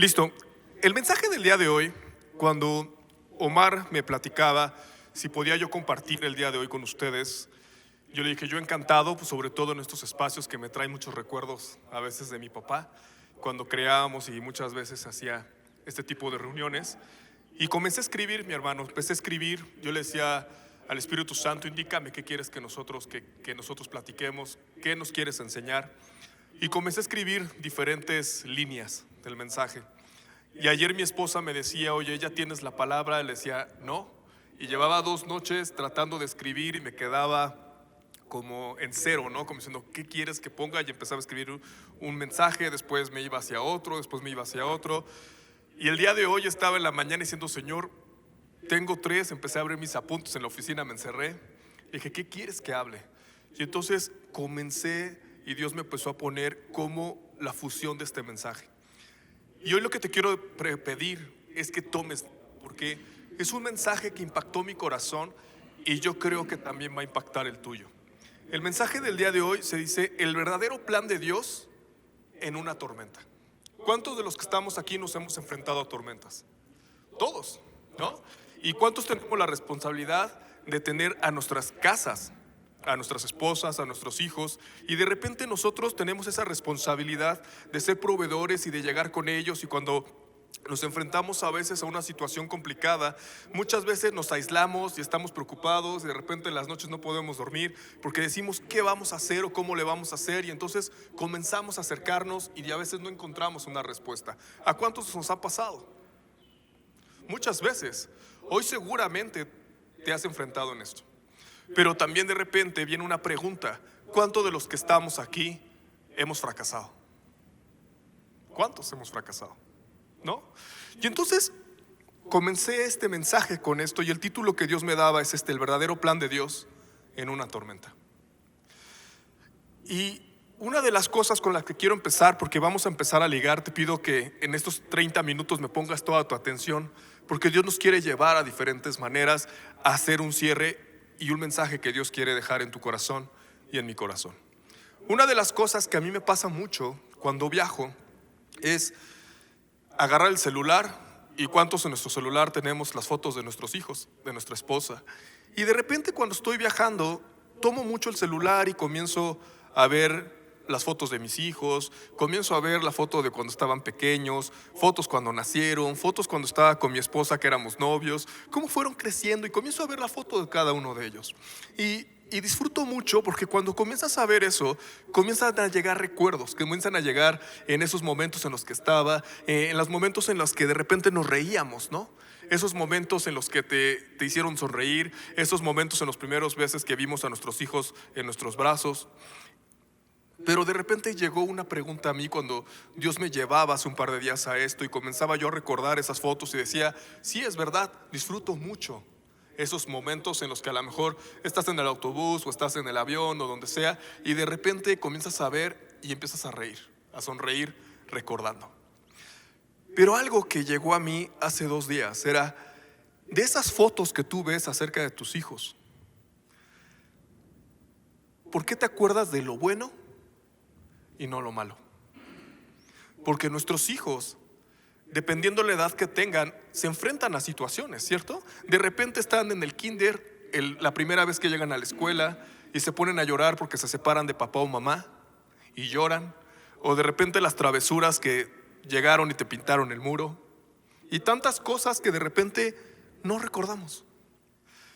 Listo. El mensaje del día de hoy, cuando Omar me platicaba si podía yo compartir el día de hoy con ustedes, yo le dije, yo encantado, pues sobre todo en estos espacios que me traen muchos recuerdos a veces de mi papá, cuando creábamos y muchas veces hacía este tipo de reuniones. Y comencé a escribir, mi hermano, empecé a escribir, yo le decía al Espíritu Santo, indícame qué quieres que nosotros platiquemos, qué nos quieres enseñar. Y comencé a escribir diferentes líneas del mensaje. Y ayer mi esposa me decía, oye, ¿ya tienes la palabra? Le decía, no. Y llevaba 2 noches tratando de escribir y me quedaba como en cero, ¿no? Como diciendo, ¿qué quieres que ponga? Y empezaba a escribir un mensaje, después me iba hacia otro, después me iba hacia otro. Y el día de hoy estaba en la mañana diciendo, Señor, tengo 3, empecé a abrir mis apuntes en la oficina, me encerré. Y dije, ¿qué quieres que hable? Y entonces comencé y Dios me empezó a poner como la fusión de este mensaje. Y hoy lo que te quiero pedir es que tomes, porque es un mensaje que impactó mi corazón y yo creo que también va a impactar el tuyo. El mensaje del día de hoy se dice, el verdadero plan de Dios en una tormenta. ¿Cuántos de los que estamos aquí nos hemos enfrentado a tormentas? Todos, ¿no? ¿Y cuántos tenemos la responsabilidad de tener a nuestras casas, a nuestras esposas, a nuestros hijos, y de repente nosotros tenemos esa responsabilidad de ser proveedores y de llegar con ellos, y cuando nos enfrentamos a veces a una situación complicada, muchas veces nos aislamos y estamos preocupados, y de repente en las noches no podemos dormir porque decimos qué vamos a hacer o cómo le vamos a hacer, y entonces comenzamos a acercarnos y a veces no encontramos una respuesta. ¿A cuántos nos ha pasado? Muchas veces. Hoy seguramente te has enfrentado en esto. Pero también de repente viene una pregunta, ¿cuántos de los que estamos aquí hemos fracasado? ¿Cuántos hemos fracasado? ¿No? Y entonces comencé este mensaje con esto, y el título que Dios me daba es el verdadero plan de Dios en una tormenta. Y una de las cosas con las que quiero empezar, porque vamos a empezar a ligar, te pido que en estos 30 minutos me pongas toda tu atención, porque Dios nos quiere llevar a diferentes maneras a hacer un cierre y un mensaje que Dios quiere dejar en tu corazón y en mi corazón. Una de las cosas que a mí me pasa mucho cuando viajo es agarrar el celular, y cuántos en nuestro celular tenemos las fotos de nuestros hijos, de nuestra esposa, y de repente cuando estoy viajando tomo mucho el celular y comienzo a ver las fotos de mis hijos, comienzo a ver la foto de cuando estaban pequeños, fotos cuando nacieron, fotos cuando estaba con mi esposa que éramos novios, cómo fueron creciendo, y comienzo a ver la foto de cada uno de ellos. Y disfruto mucho porque cuando comienzas a ver eso, comienzan a llegar recuerdos, comienzan a llegar en esos momentos en los que estaba, en los momentos en los que de repente nos reíamos, ¿no? Esos momentos en los que te hicieron sonreír, esos momentos en los primeros veces que vimos a nuestros hijos en nuestros brazos. Pero de repente llegó una pregunta a mí cuando Dios me llevaba hace un par de días a esto, y comenzaba yo a recordar esas fotos y decía, sí, es verdad, disfruto mucho esos momentos en los que a lo mejor estás en el autobús o estás en el avión o donde sea, y de repente comienzas a ver y empiezas a reír, a sonreír recordando. Pero algo que llegó a mí hace 2 días era, de esas fotos que tú ves acerca de tus hijos, ¿por qué te acuerdas de lo bueno y no lo malo? Porque nuestros hijos, dependiendo la edad que tengan, se enfrentan a situaciones, ¿cierto? De repente están en el kinder, la primera vez que llegan a la escuela, y se ponen a llorar porque se separan de papá o mamá y lloran. O de repente las travesuras que llegaron y te pintaron el muro, y tantas cosas que de repente no recordamos,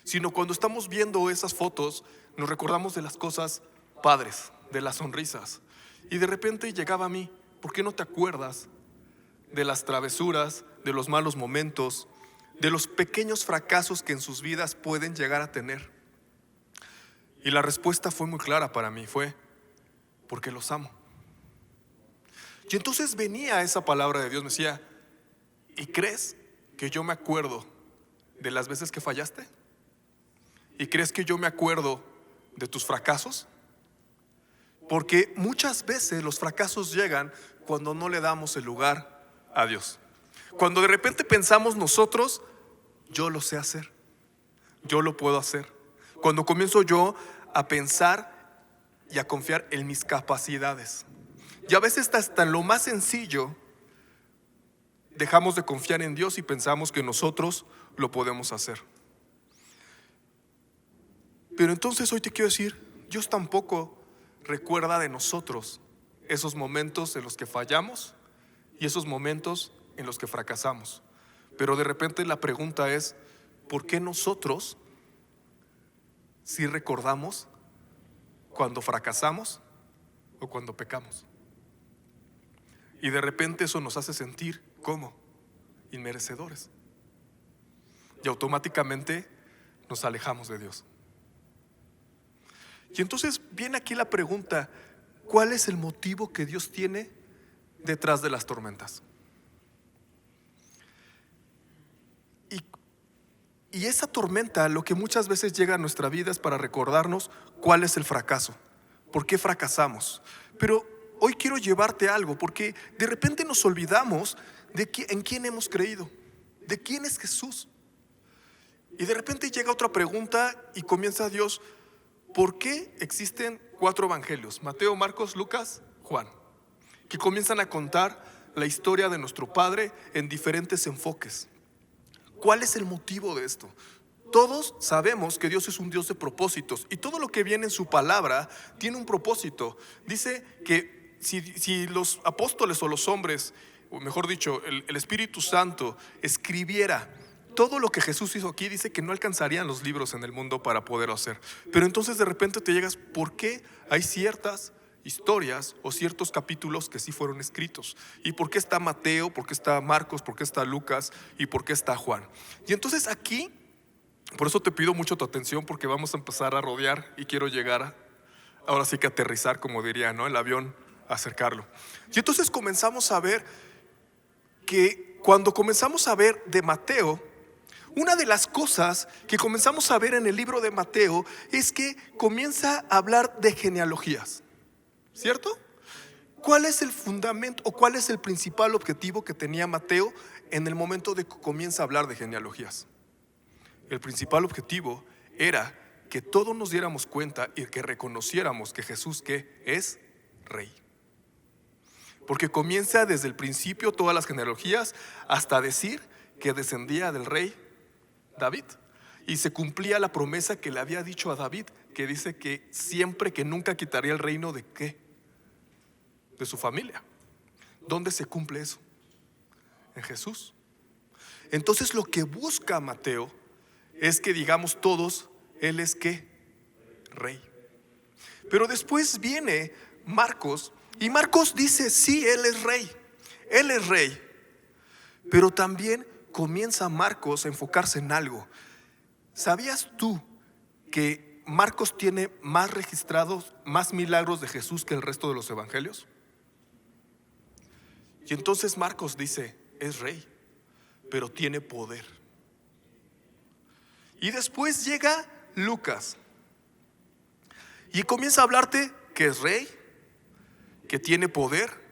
sino cuando estamos viendo esas fotos nos recordamos de las cosas padres, de las sonrisas. Y de repente llegaba a mí, ¿por qué no te acuerdas de las travesuras, de los malos momentos, de los pequeños fracasos que en sus vidas pueden llegar a tener? Y la respuesta fue muy clara para mí, fue porque los amo. Y entonces venía esa palabra de Dios, me decía, ¿y crees que yo me acuerdo de las veces que fallaste? ¿Y crees que yo me acuerdo de tus fracasos? Porque muchas veces los fracasos llegan cuando no le damos el lugar a Dios. Cuando de repente pensamos nosotros, yo lo sé hacer, yo lo puedo hacer. Cuando comienzo yo a pensar y a confiar en mis capacidades. Y a veces hasta en lo más sencillo dejamos de confiar en Dios y pensamos que nosotros lo podemos hacer. Pero entonces hoy te quiero decir, Dios tampoco recuerda de nosotros esos momentos en los que fallamos y esos momentos en los que fracasamos. Pero de repente la pregunta es, ¿por qué nosotros sí recordamos cuando fracasamos o cuando pecamos? Y de repente eso nos hace sentir como inmerecedores. Y automáticamente nos alejamos de Dios. Y entonces viene aquí la pregunta, ¿cuál es el motivo que Dios tiene detrás de las tormentas? Y esa tormenta, lo que muchas veces llega a nuestra vida es para recordarnos cuál es el fracaso, por qué fracasamos. Pero hoy quiero llevarte a algo, porque de repente nos olvidamos de en quién hemos creído, de quién es Jesús. Y de repente llega otra pregunta y comienza Dios, ¿por qué existen 4 evangelios? Mateo, Marcos, Lucas, Juan, que comienzan a contar la historia de nuestro Padre en diferentes enfoques. ¿Cuál es el motivo de esto? Todos sabemos que Dios es un Dios de propósitos y todo lo que viene en su palabra tiene un propósito. Dice que si los apóstoles o los hombres, o mejor dicho, el Espíritu Santo escribiera todo lo que Jesús hizo aquí, dice que no alcanzarían los libros en el mundo para poderlo hacer. Pero entonces de repente te llegas, ¿por qué hay ciertas historias o ciertos capítulos que sí fueron escritos? ¿Y por qué está Mateo? ¿Por qué está Marcos? ¿Por qué está Lucas? ¿Y por qué está Juan? Y entonces aquí, por eso te pido mucho tu atención, porque vamos a empezar a rodear y quiero llegar, ahora sí que aterrizar, como diría, ¿no? El avión, acercarlo. Y entonces comenzamos a ver que cuando comenzamos a ver de Mateo, una de las cosas que comenzamos a ver en el libro de Mateo es que comienza a hablar de genealogías, ¿cierto? ¿Cuál es el fundamento o cuál es el principal objetivo que tenía Mateo en el momento de que comienza a hablar de genealogías? El principal objetivo era que todos nos diéramos cuenta y que reconociéramos que Jesús, ¿qué? Es rey. Porque comienza desde el principio todas las genealogías hasta decir que descendía del rey David. Y se cumplía la promesa que le había dicho a David, que dice que siempre, que nunca quitaría el reino de ¿qué? De su familia. ¿Dónde se cumple eso? En Jesús. Entonces lo que busca Mateo es que digamos todos, Él es ¿qué? Rey. Pero después viene Marcos, y Marcos dice, sí, Él es rey. Él es rey. Pero también comienza Marcos a enfocarse en algo. ¿Sabías tú que Marcos tiene más registrados, más milagros de Jesús que el resto de los evangelios? Y entonces Marcos dice, es rey, pero tiene poder. Y después llega Lucas y comienza a hablarte que es rey, que tiene poder.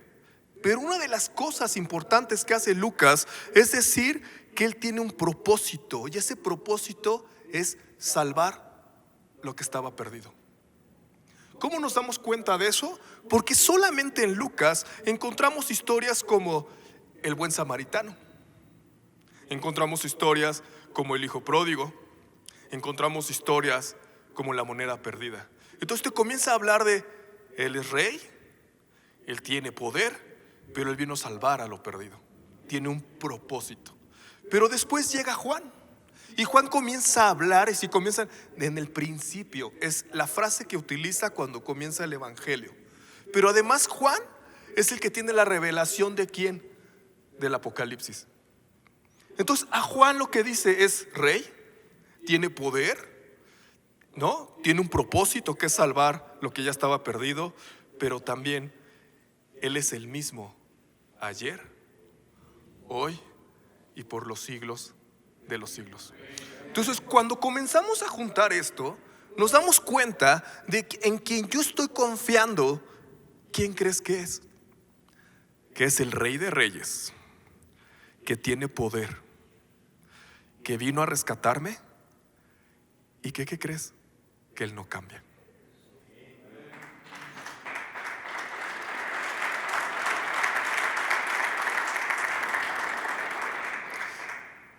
Pero una de las cosas importantes que hace Lucas es decir que él tiene un propósito, y ese propósito es salvar lo que estaba perdido. ¿Cómo nos damos cuenta de eso? Porque solamente en Lucas encontramos historias como el buen samaritano, encontramos historias como el hijo pródigo, encontramos historias como la moneda perdida. Entonces te comienza a hablar de él es rey, él tiene poder, pero él vino a salvar a lo perdido. Tiene un propósito. Pero después llega Juan, y Juan comienza a hablar, y si comienzan en el principio, es la frase que utiliza cuando comienza el evangelio. Pero además Juan es el que tiene la revelación de ¿quién? Del Apocalipsis. Entonces a Juan lo que dice es rey, tiene poder, ¿no? Tiene un propósito que es salvar lo que ya estaba perdido, pero también Él es el mismo ayer, hoy y por los siglos de los siglos. Entonces cuando comenzamos a juntar esto, nos damos cuenta de que en quien yo estoy confiando, ¿quién crees que es? Que es el Rey de Reyes, que tiene poder, que vino a rescatarme y que ¿qué crees? Que Él no cambia.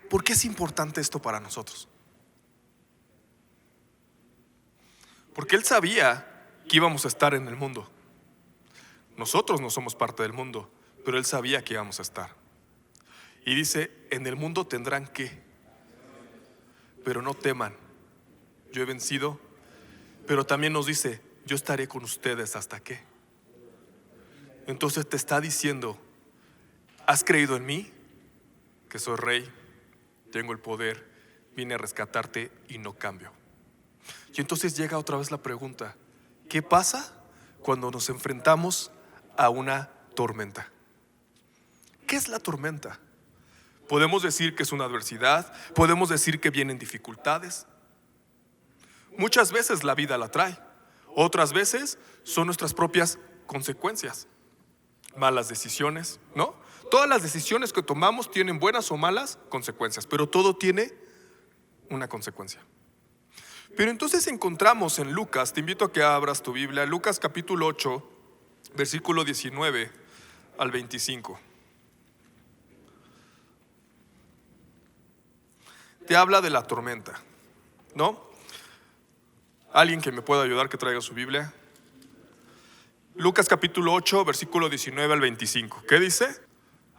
¿Por qué es importante esto para nosotros? Porque Él sabía que íbamos a estar en el mundo. Nosotros no somos parte del mundo, pero Él sabía que íbamos a estar. Y dice, en el mundo tendrán que, pero no teman, yo he vencido. Pero también nos dice, yo estaré con ustedes hasta qué. Entonces te está diciendo, ¿has creído en mí? Que soy rey, tengo el poder, vine a rescatarte y no cambio. Y entonces llega otra vez la pregunta, ¿qué pasa cuando nos enfrentamos a una tormenta? ¿Qué es la tormenta? Podemos decir que es una adversidad, podemos decir que vienen dificultades. Muchas veces la vida la trae, otras veces son nuestras propias consecuencias. Malas decisiones, ¿no? Todas las decisiones que tomamos tienen buenas o malas consecuencias, pero todo tiene una consecuencia. Pero entonces encontramos en Lucas, te invito a que abras tu Biblia, Lucas capítulo 8, versículo 19 al 25. Te habla de la tormenta, ¿no? Alguien que me pueda ayudar, que traiga su Biblia. Lucas capítulo 8, versículo 19 al 25. ¿Qué dice?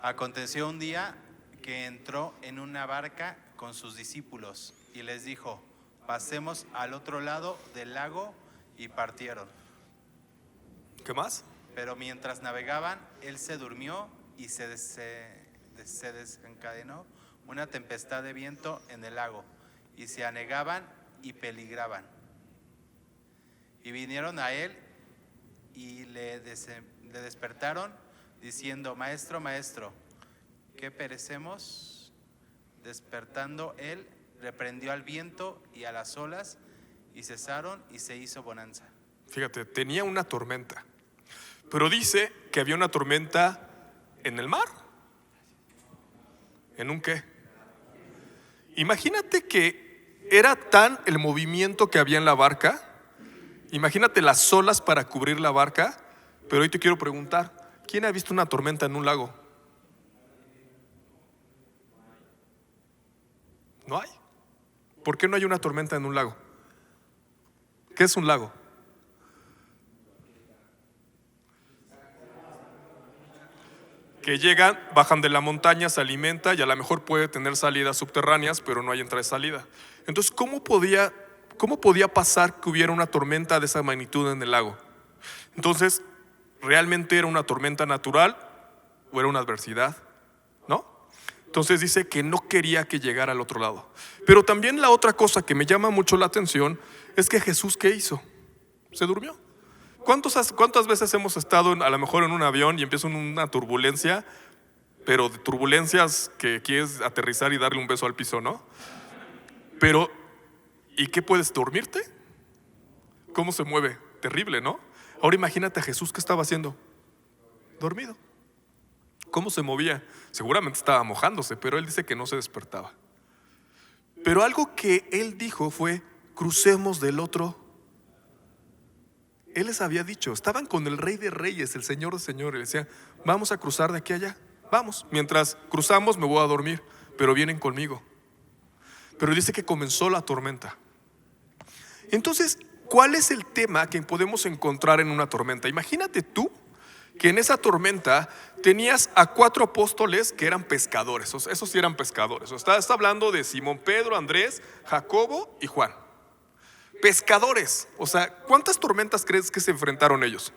Aconteció un día que entró en una barca con sus discípulos y les dijo, pasemos al otro lado del lago, y partieron. ¿Qué más? Pero mientras navegaban, él se durmió y se desencadenó una tempestad de viento en el lago, y se anegaban y peligraban. Y vinieron a él y le despertaron diciendo, Maestro, Maestro, ¿qué perecemos? Despertando él, reprendió al viento y a las olas, y cesaron, y se hizo bonanza. Fíjate, tenía una tormenta, pero dice que había una tormenta en el mar. ¿En un qué? Imagínate que era tan el movimiento que había en la barca. Imagínate las olas para cubrir la barca. Pero hoy te quiero preguntar, ¿quién ha visto una tormenta en un lago? ¿No hay? ¿Por qué no hay una tormenta en un lago? ¿Qué es un lago? Que llegan, bajan de la montaña, se alimenta y a lo mejor puede tener salidas subterráneas, pero no hay entrada y salida. Entonces, ¿cómo podía pasar que hubiera una tormenta de esa magnitud en el lago? Entonces, ¿realmente era una tormenta natural o era una adversidad? ¿No? Entonces dice que no quería que llegara al otro lado. Pero también la otra cosa que me llama mucho la atención es que Jesús, ¿qué hizo? Se durmió. ¿Cuántas veces hemos estado a lo mejor en un avión y empieza una turbulencia, pero de turbulencias que quieres aterrizar y darle un beso al piso, ¿no? Pero, ¿y qué puedes dormirte? ¿Cómo se mueve? Terrible, ¿no? Ahora imagínate a Jesús, ¿qué estaba haciendo? Dormido. ¿Cómo se movía? Seguramente estaba mojándose, pero él dice que no se despertaba. Pero algo que él dijo fue, crucemos del otro. Él les había dicho, estaban con el Rey de Reyes, el Señor de Señores. Le decía, vamos a cruzar de aquí a allá. Vamos, mientras cruzamos me voy a dormir, pero vienen conmigo. Pero dice que comenzó la tormenta. Entonces, ¿cuál es el tema que podemos encontrar en una tormenta? Imagínate tú que en esa tormenta tenías a 4 apóstoles que eran pescadores. Esos sí eran pescadores. Está hablando de Simón, Pedro, Andrés, Jacobo y Juan. Pescadores. O sea, ¿cuántas tormentas crees que se enfrentaron ellos?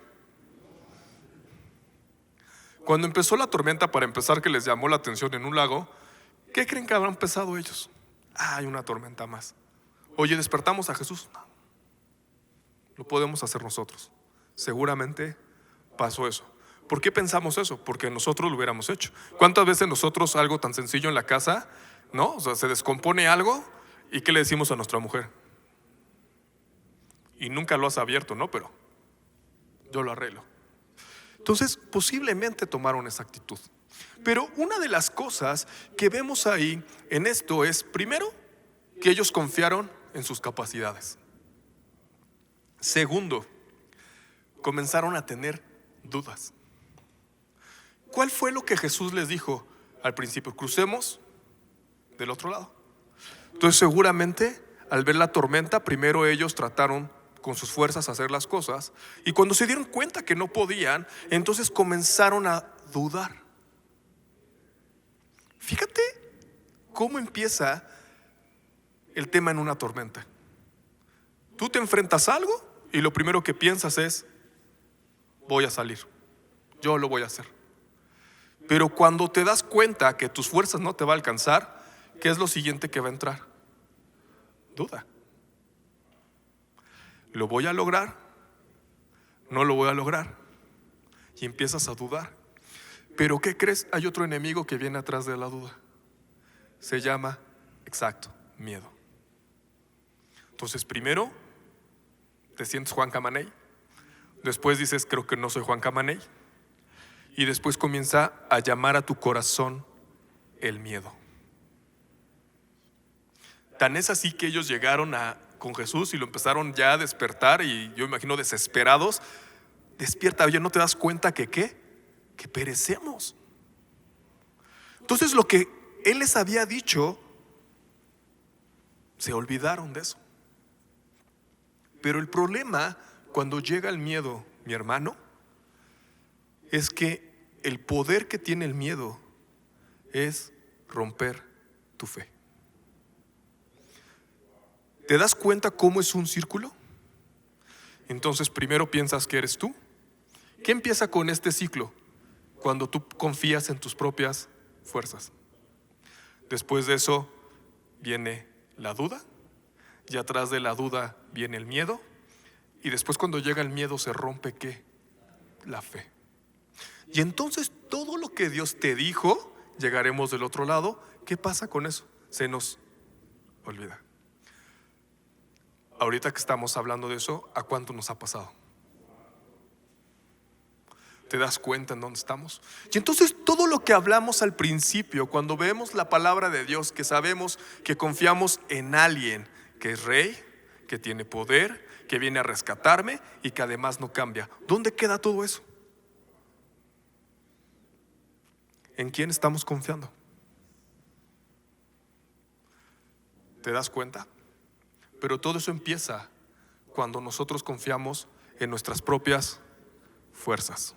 Cuando empezó la tormenta, para empezar, que les llamó la atención en un lago, ¿qué creen que habrán pesado ellos? Hay una tormenta más. Oye, ¿despertamos a Jesús? No. Lo podemos hacer nosotros. Seguramente pasó eso. ¿Por qué pensamos eso? Porque nosotros lo hubiéramos hecho. ¿Cuántas veces nosotros algo tan sencillo en la casa, ¿no? O sea, se descompone algo y ¿qué le decimos a nuestra mujer? Y nunca lo has abierto, ¿no? Pero yo lo arreglo. Entonces, posiblemente tomaron esa actitud. Pero una de las cosas que vemos ahí en esto es, primero, que ellos confiaron en sus capacidades. Segundo, comenzaron a tener dudas. ¿Cuál fue lo que Jesús les dijo al principio? Crucemos, del otro lado. Entonces seguramente al ver la tormenta, primero ellos trataron con sus fuerzas hacer las cosas, y cuando se dieron cuenta que no podían, entonces comenzaron a dudar. Fíjate cómo empieza el tema en una tormenta. Tú te enfrentas a algo y lo primero que piensas es: voy a salir, yo lo voy a hacer. Pero cuando te das cuenta que tus fuerzas no te va a alcanzar, ¿qué es lo siguiente que va a entrar? Duda. ¿Lo voy a lograr? ¿No lo voy a lograr? Y empiezas a dudar. Pero ¿qué crees? Hay otro enemigo que viene atrás de la duda. Se llama, exacto, miedo. Entonces primero te sientes Juan Camaney, después dices creo que no soy Juan Camaney, y después comienza a llamar a tu corazón el miedo. Tan es así que ellos llegaron con Jesús y lo empezaron ya a despertar, y yo imagino desesperados: despierta, oye, ¿no te das cuenta que qué? Que perecemos. Entonces lo que Él les había dicho, se olvidaron de eso. Pero el problema cuando llega el miedo, mi hermano, es que el poder que tiene el miedo es romper tu fe. ¿Te das cuenta cómo es un círculo? Entonces primero piensas que eres tú. ¿Qué empieza con este ciclo? Cuando tú confías en tus propias fuerzas. Después de eso viene la duda, y atrás de la duda viene el miedo, y después cuando llega el miedo se rompe ¿qué? La fe. Y entonces todo lo que Dios te dijo, llegaremos del otro lado, ¿qué pasa con eso? Se nos olvida. Ahorita que estamos hablando de eso, ¿a cuánto nos ha pasado? ¿Te das cuenta en dónde estamos? Y entonces todo lo que hablamos al principio, cuando vemos la palabra de Dios, que sabemos que confiamos en alguien que es rey, que tiene poder, que viene a rescatarme y que además no cambia, ¿dónde queda todo eso? ¿En quién estamos confiando? ¿Te das cuenta? Pero todo eso empieza cuando nosotros confiamos en nuestras propias fuerzas.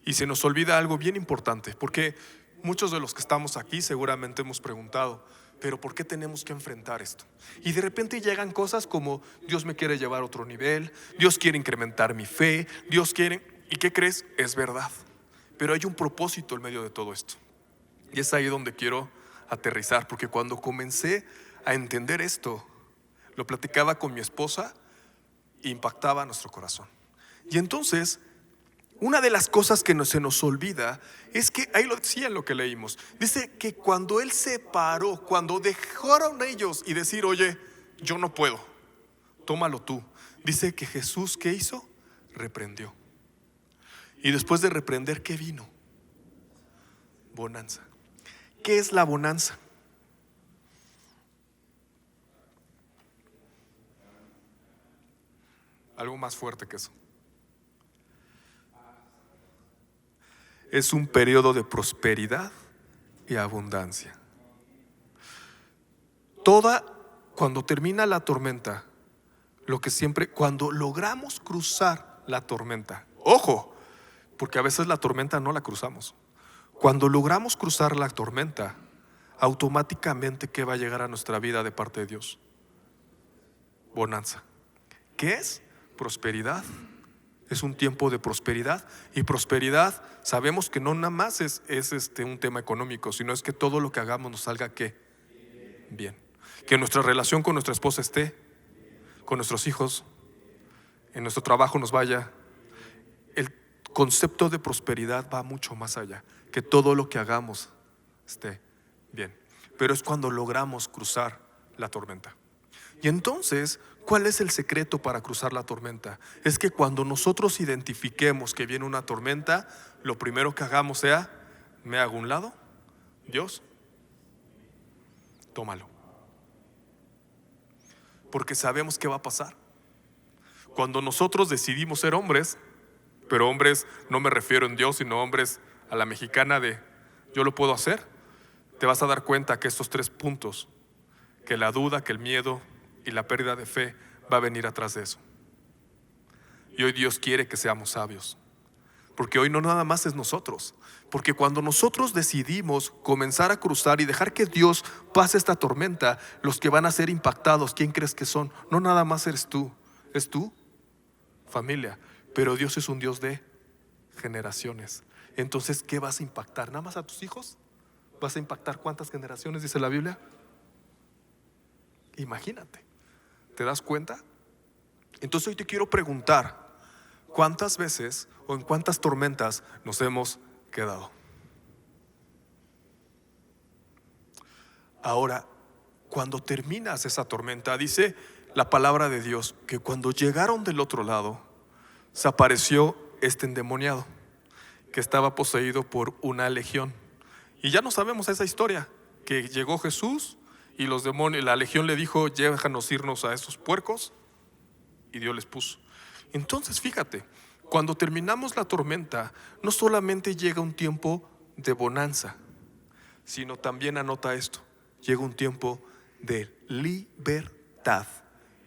Y se nos olvida algo bien importante, porque muchos de los que estamos aquí seguramente hemos preguntado: ¿pero por qué tenemos que enfrentar esto? Y de repente llegan cosas como: Dios me quiere llevar a otro nivel, Dios quiere incrementar mi fe, Dios quiere... ¿Y qué crees? Es verdad, pero hay un propósito en medio de todo esto. Y es ahí donde quiero aterrizar, porque cuando comencé a entender esto, lo platicaba con mi esposa, impactaba nuestro corazón. Y entonces, una de las cosas que se nos olvida es que, ahí lo decía en lo que leímos, dice que cuando Él se paró, cuando dejaron ellos y decir: oye, yo no puedo, tómalo tú, dice que Jesús, ¿qué hizo? Reprendió. Y después de reprender, ¿qué vino? Bonanza. ¿Qué es la bonanza? Algo más fuerte que eso. Es un periodo de prosperidad y abundancia. Cuando termina la tormenta, cuando logramos cruzar la tormenta, ojo, porque a veces la tormenta no la cruzamos. Cuando logramos cruzar la tormenta, automáticamente ¿qué va a llegar a nuestra vida de parte de Dios? Bonanza. ¿Qué es? Prosperidad. Es un tiempo de prosperidad. Y prosperidad, sabemos que no nada más es un tema económico, sino es que todo lo que hagamos nos salga ¿qué? Bien. Que nuestra relación con nuestra esposa esté, con nuestros hijos, en nuestro trabajo nos vaya. El concepto de prosperidad va mucho más allá, que todo lo que hagamos esté bien. Pero es cuando logramos cruzar la tormenta. Y entonces, ¿cuál es el secreto para cruzar la tormenta? Es que cuando nosotros identifiquemos que viene una tormenta, lo primero que hagamos sea: me hago a un lado, Dios, tómalo. Porque sabemos qué va a pasar. Cuando nosotros decidimos ser hombres, pero hombres no me refiero en Dios, sino hombres a la mexicana de yo lo puedo hacer, te vas a dar cuenta que estos 3 puntos, que la duda, que el miedo y la pérdida de fe va a venir atrás de eso. Y hoy Dios quiere que seamos sabios, porque hoy no nada más es nosotros, porque cuando nosotros decidimos comenzar a cruzar y dejar que Dios pase esta tormenta, los que van a ser impactados, ¿quién crees que son? No nada más eres tú, es tu familia, pero Dios es un Dios de generaciones. Entonces, ¿qué vas a impactar? ¿Nada más a tus hijos? ¿Vas a impactar cuántas generaciones dice la Biblia? Imagínate, ¿te das cuenta? Entonces hoy te quiero preguntar, ¿cuántas veces o en cuántas tormentas nos hemos quedado? Ahora, cuando terminas esa tormenta, dice la palabra de Dios que cuando llegaron del otro lado, se apareció este endemoniado que estaba poseído por una legión. Y ya no sabemos esa historia, que llegó Jesús y los demonios, la legión le dijo, déjanos irnos a esos puercos, y Dios les puso. Entonces fíjate, cuando terminamos la tormenta, no solamente llega un tiempo de bonanza, sino también, anota esto, llega un tiempo de libertad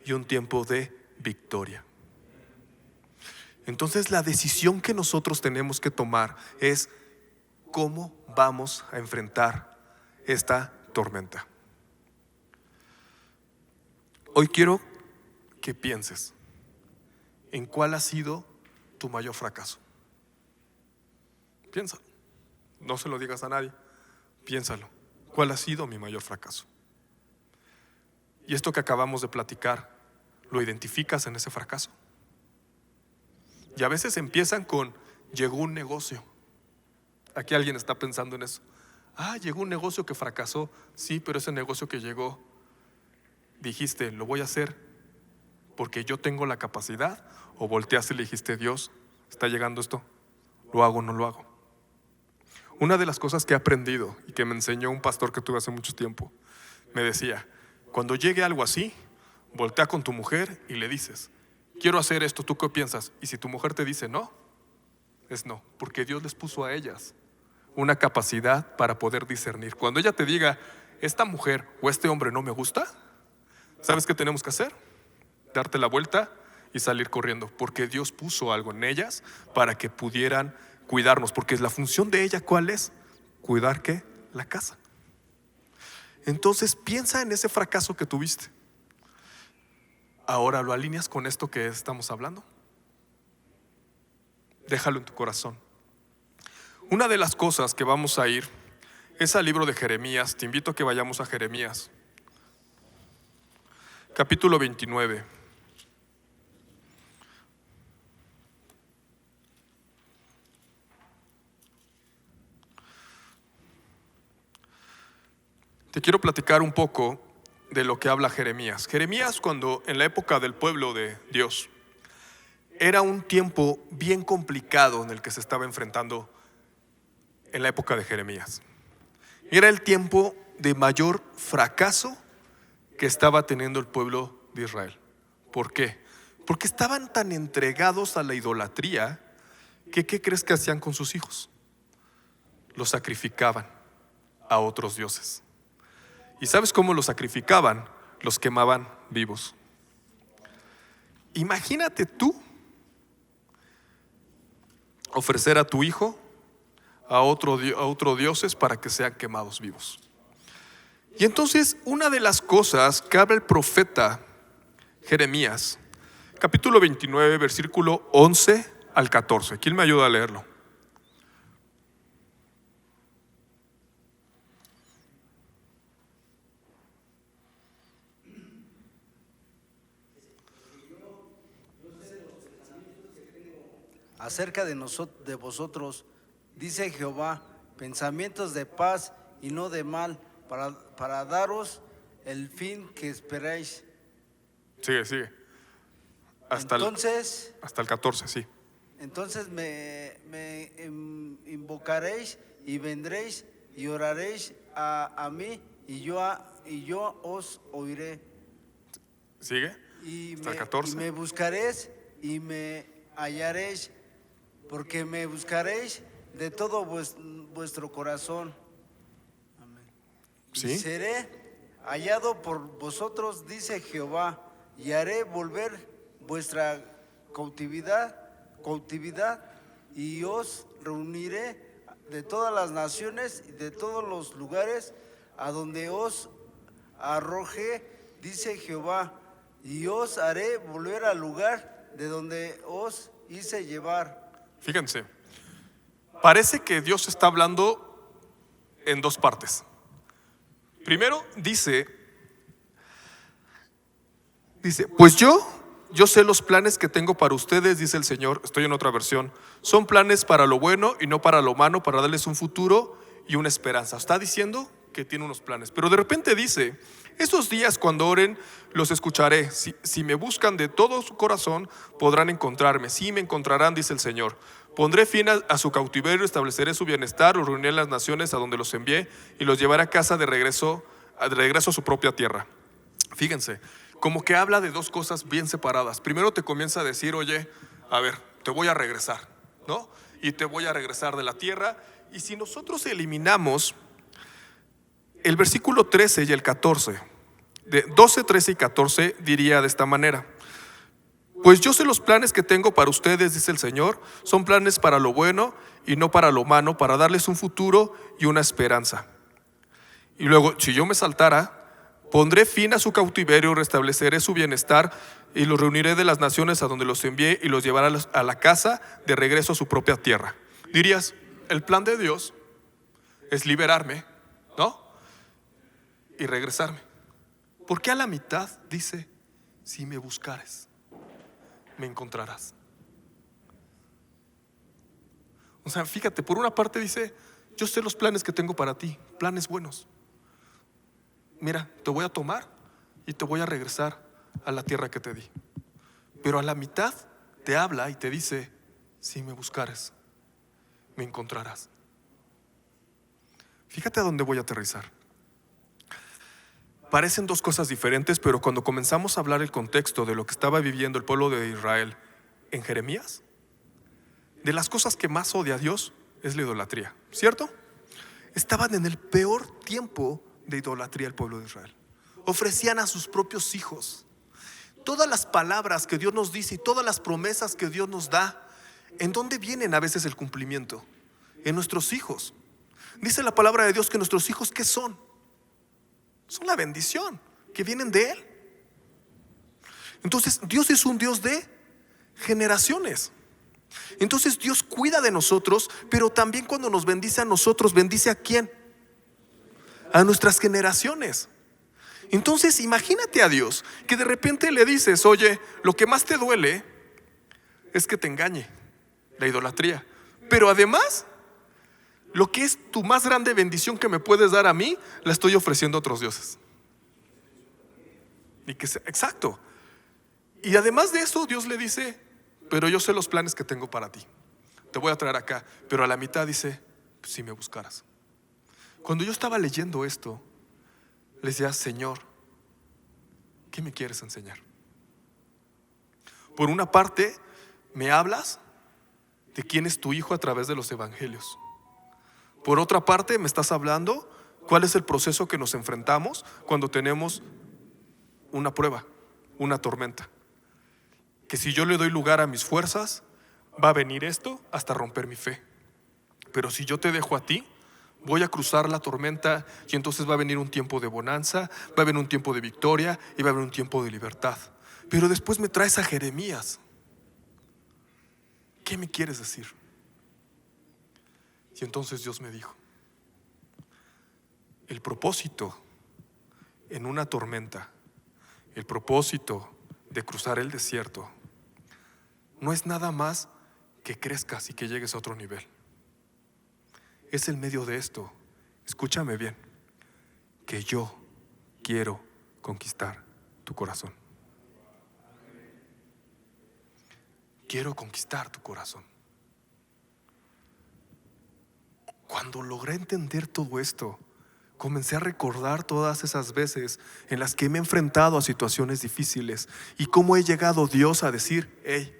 y un tiempo de victoria. Entonces la decisión que nosotros tenemos que tomar es cómo vamos a enfrentar esta tormenta. Hoy quiero que pienses en cuál ha sido tu mayor fracaso. Piénsalo, no se lo digas a nadie, piénsalo. ¿Cuál ha sido mi mayor fracaso? Y esto que acabamos de platicar, ¿lo identificas en ese fracaso? Y a veces empiezan con, llegó un negocio. Aquí alguien está pensando en eso. Llegó un negocio que fracasó. Sí, pero ese negocio que llegó, dijiste, lo voy a hacer porque yo tengo la capacidad, o volteaste y le dijiste, Dios, está llegando esto, ¿lo hago o no lo hago? Una de las cosas que he aprendido y que me enseñó un pastor que tuve hace mucho tiempo, me decía, cuando llegue algo así, voltea con tu mujer y le dices, quiero hacer esto, ¿tú qué piensas? Y si tu mujer te dice no, es no, porque Dios les puso a ellas una capacidad para poder discernir. Cuando ella te diga, esta mujer o este hombre no me gusta, ¿sabes qué tenemos que hacer? Darte la vuelta y salir corriendo, porque Dios puso algo en ellas para que pudieran cuidarnos, porque la función de ella, ¿cuál es? Cuidar, ¿qué? La casa. Entonces piensa en ese fracaso que tuviste. Ahora lo alineas con esto que estamos hablando. Déjalo en tu corazón. Una de las cosas que vamos a ir es al libro de Jeremías. Te invito a que vayamos a Jeremías, capítulo 29. Te quiero platicar un poco de lo que habla Jeremías. Jeremías, cuando en la época del pueblo de Dios, era un tiempo bien complicado en el que se estaba enfrentando en la época de Jeremías. Era el tiempo de mayor fracaso que estaba teniendo el pueblo de Israel. ¿Por qué? Porque estaban tan entregados a la idolatría que ¿qué crees que hacían con sus hijos? Los sacrificaban a otros dioses. ¿Y sabes cómo los sacrificaban? Los quemaban vivos. Imagínate tú ofrecer a tu hijo a otro dioses para que sean quemados vivos. Y entonces una de las cosas que habla el profeta Jeremías, capítulo 29, versículo 11 al 14. ¿Quién me ayuda a leerlo? Acerca de vosotros, dice Jehová, pensamientos de paz y no de mal, para daros el fin que esperáis. Sigue. Hasta el 14, sí. Entonces me invocaréis y vendréis y oraréis a mí y yo os oiré. Sigue. Hasta el 14. Y me buscaréis y me hallaréis, porque me buscaréis de todo vuestro corazón. Amén. ¿Sí? Y seré hallado por vosotros, dice Jehová, y haré volver vuestra cautividad, y os reuniré de todas las naciones y de todos los lugares a donde os arrojé, dice Jehová, y os haré volver al lugar de donde os hice llevar. Fíjense, parece que Dios está hablando en dos partes. Primero dice, pues yo sé los planes que tengo para ustedes, dice el Señor, estoy en otra versión, son planes para lo bueno y no para lo malo, para darles un futuro y una esperanza. Está diciendo que tiene unos planes, pero de repente dice, esos días cuando oren los escucharé, si me buscan de todo su corazón podrán encontrarme, sí me encontrarán, dice el Señor. Pondré fin a su cautiverio, estableceré su bienestar, los reuniré en las naciones a donde los envié y los llevaré a casa de regreso a su propia tierra. Fíjense, como que habla de dos cosas bien separadas. Primero te comienza a decir, oye, a ver, te voy a regresar, ¿no? Y te voy a regresar de la tierra. Y si nosotros eliminamos el versículo 13 y el 14, de 12, 13 y 14, diría de esta manera: pues yo sé los planes que tengo para ustedes, dice el Señor, son planes para lo bueno y no para lo malo, para darles un futuro y una esperanza. Y luego, si yo me saltara, pondré fin a su cautiverio, restableceré su bienestar y los reuniré de las naciones a donde los envié y los llevaré a la casa de regreso a su propia tierra. Dirías, el plan de Dios es liberarme, ¿no? Y regresarme. ¿Por qué a la mitad dice, si me buscares, me encontrarás? O sea, fíjate, por una parte dice, yo sé los planes que tengo para ti, planes buenos. Mira, te voy a tomar y te voy a regresar a la tierra que te di. Pero a la mitad te habla y te dice, si me buscares, me encontrarás. Fíjate a dónde voy a aterrizar. Parecen dos cosas diferentes, pero cuando comenzamos a hablar el contexto de lo que estaba viviendo el pueblo de Israel en Jeremías, de las cosas que más odia a Dios es la idolatría, ¿cierto? Estaban en el peor tiempo de idolatría el pueblo de Israel. Ofrecían a sus propios hijos. Todas las palabras que Dios nos dice y todas las promesas que Dios nos da, ¿en dónde vienen a veces el cumplimiento? En nuestros hijos. Dice la palabra de Dios que nuestros hijos, ¿qué son? Son la bendición que vienen de Él. Entonces Dios es un Dios de generaciones. Entonces Dios cuida de nosotros, pero también cuando nos bendice a nosotros, bendice a ¿quién? A nuestras generaciones. Entonces imagínate a Dios que de repente le dices, oye, lo que más te duele es que te engañe, la idolatría, pero además lo que es tu más grande bendición que me puedes dar a mí, la estoy ofreciendo a otros dioses. Exacto. Y además de eso, Dios le dice, pero yo sé los planes que tengo para ti, te voy a traer acá. Pero a la mitad dice, si me buscaras. Cuando yo estaba leyendo esto, le decía, Señor, ¿qué me quieres enseñar? Por una parte, me hablas de quién es tu hijo a través de los evangelios. Por otra parte, me estás hablando cuál es el proceso que nos enfrentamos cuando tenemos una prueba, una tormenta. Que si yo le doy lugar a mis fuerzas, va a venir esto hasta romper mi fe. Pero si yo te dejo a ti, voy a cruzar la tormenta y entonces va a venir un tiempo de bonanza, va a venir un tiempo de victoria y va a haber un tiempo de libertad. Pero después me traes a Jeremías. ¿Qué me quieres decir? Y entonces Dios me dijo, el propósito en una tormenta, el propósito de cruzar el desierto, no es nada más que crezcas y que llegues a otro nivel. Es el medio de esto, escúchame bien, que yo quiero conquistar tu corazón. Quiero conquistar tu corazón. Cuando logré entender todo esto, comencé a recordar todas esas veces en las que me he enfrentado a situaciones difíciles y cómo he llegado Dios a decir, hey,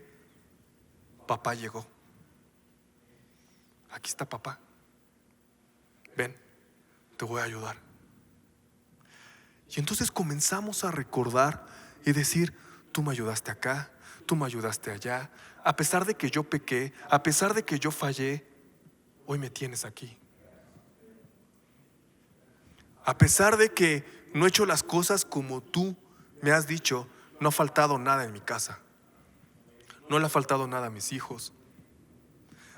papá llegó. aquí está papá. Ven, te voy a ayudar. Y entonces comenzamos a recordar y decir, tú me ayudaste acá, tú me ayudaste allá. A pesar de que yo pequé, a pesar de que yo fallé, hoy me tienes aquí. A pesar de que no he hecho las cosas como tú me has dicho, no ha faltado nada en mi casa. No le ha faltado nada a mis hijos.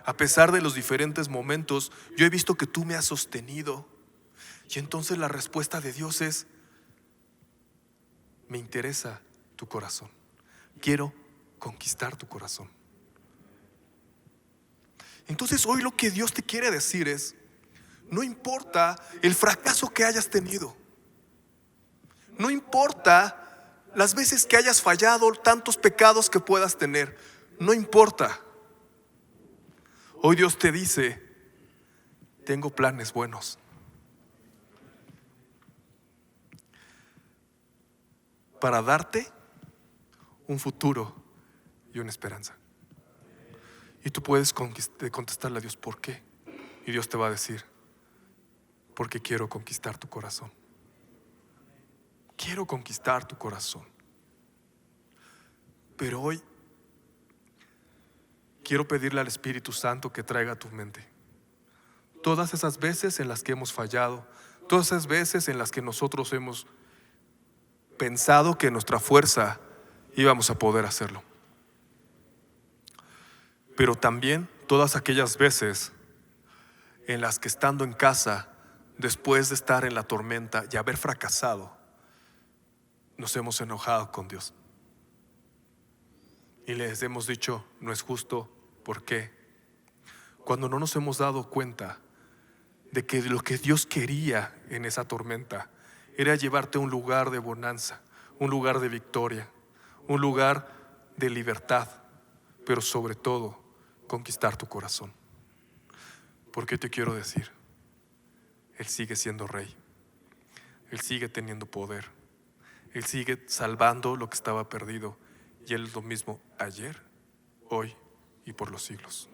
A pesar de los diferentes momentos, yo he visto que tú me has sostenido. Y entonces la respuesta de Dios es, me interesa tu corazón. Quiero conquistar tu corazón. Entonces hoy lo que Dios te quiere decir es, no importa el fracaso que hayas tenido, no importa las veces que hayas fallado, tantos pecados que puedas tener, no importa. Hoy Dios te dice, tengo planes buenos para darte un futuro y una esperanza. Y tú puedes contestarle a Dios, ¿por qué? Y Dios te va a decir, porque quiero conquistar tu corazón. Quiero conquistar tu corazón. Pero hoy quiero pedirle al Espíritu Santo que traiga a tu mente todas esas veces en las que hemos fallado, todas esas veces en las que nosotros hemos pensado que en nuestra fuerza íbamos a poder hacerlo. Pero también todas aquellas veces en las que estando en casa, después de estar en la tormenta y haber fracasado, nos hemos enojado con Dios. Y les hemos dicho, no es justo. ¿Por qué? Cuando no nos hemos dado cuenta de que lo que Dios quería en esa tormenta era llevarte a un lugar de bonanza, un lugar de victoria, un lugar de libertad, pero sobre todo conquistar tu corazón. Porque te quiero decir, Él sigue siendo rey, Él sigue teniendo poder, Él sigue salvando lo que estaba perdido, y Él es lo mismo ayer, hoy y por los siglos.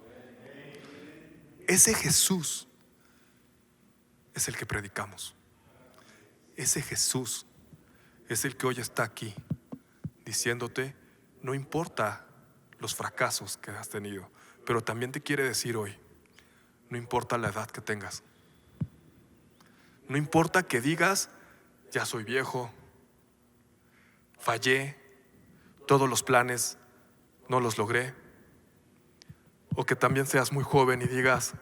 Ese Jesús es el que predicamos. Ese Jesús es el que hoy está aquí diciéndote, no importa los fracasos que has tenido, pero también te quiere decir hoy, no importa la edad que tengas, no importa que digas, ya soy viejo, fallé, todos los planes no los logré, o que también seas muy joven y digas,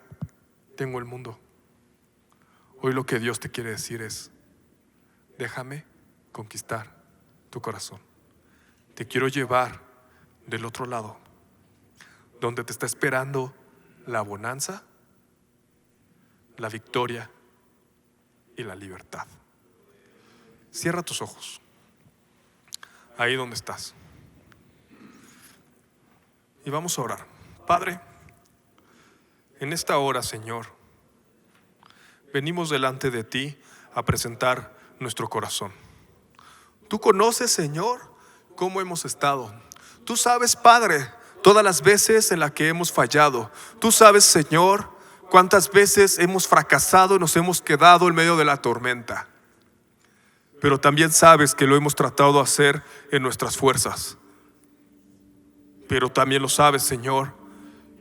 tengo el mundo. Hoy lo que Dios te quiere decir es, déjame conquistar tu corazón. Te quiero llevar del otro lado, donde te está esperando la bonanza, la victoria y la libertad. Cierra tus ojos, ahí donde estás, y vamos a orar. Padre, en esta hora, Señor, venimos delante de ti a presentar nuestro corazón. Tú conoces, Señor, cómo hemos estado. Tú sabes, Padre, todas las veces en las que hemos fallado. Tú sabes, Señor, cuántas veces hemos fracasado y nos hemos quedado en medio de la tormenta. Pero también sabes que lo hemos tratado de hacer en nuestras fuerzas. Pero también lo sabes, Señor,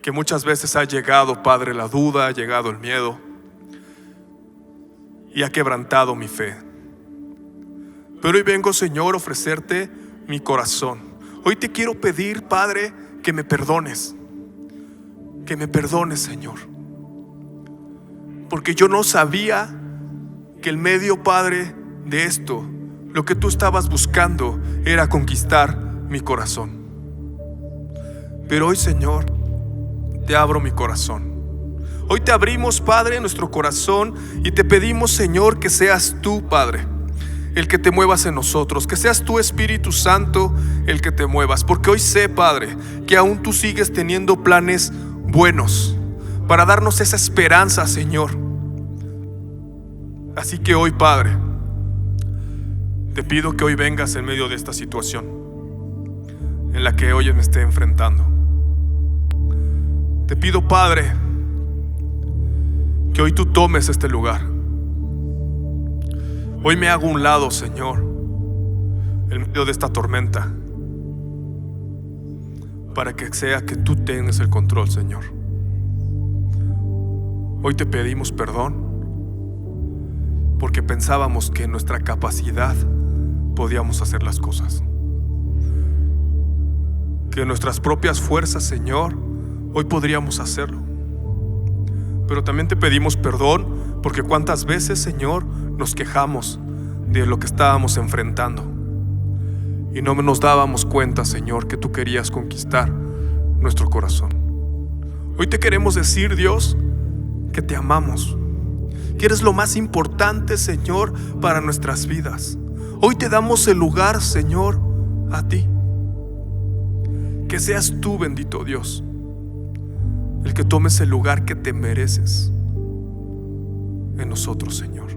que muchas veces ha llegado, Padre, la duda, ha llegado el miedo y ha quebrantado mi fe. Pero hoy vengo, Señor, a ofrecerte mi corazón. Hoy te quiero pedir, Padre, que me perdones. Que me perdones, Señor. Porque yo no sabía que el medio, Padre, de esto, lo que tú estabas buscando era conquistar mi corazón. Pero hoy, Señor, te abro mi corazón. Hoy te abrimos, Padre, nuestro corazón y te pedimos, Señor, que seas tú, Padre, el que te muevas en nosotros, que seas tú, Espíritu Santo, el que te muevas. Porque hoy sé, Padre, que aún tú sigues teniendo planes buenos para darnos esa esperanza, Señor. Así que hoy, Padre, te pido que hoy vengas en medio de esta situación en la que hoy me esté enfrentando. Te pido, Padre, que hoy tú tomes este lugar. Hoy me hago a un lado, Señor, en medio de esta tormenta, para que sea que tú tengas el control, Señor. Hoy te pedimos perdón porque pensábamos que en nuestra capacidad podíamos hacer las cosas, que en nuestras propias fuerzas, Señor, hoy podríamos hacerlo. Pero también te pedimos perdón porque cuántas veces, Señor, nos quejamos de lo que estábamos enfrentando y no nos dábamos cuenta, Señor, que tú querías conquistar nuestro corazón. Hoy te queremos decir, Dios, que te amamos, que eres lo más importante, Señor, para nuestras vidas. Hoy te damos el lugar, Señor, a ti. Que seas tú, bendito Dios, el que tomes el lugar que te mereces en nosotros, Señor.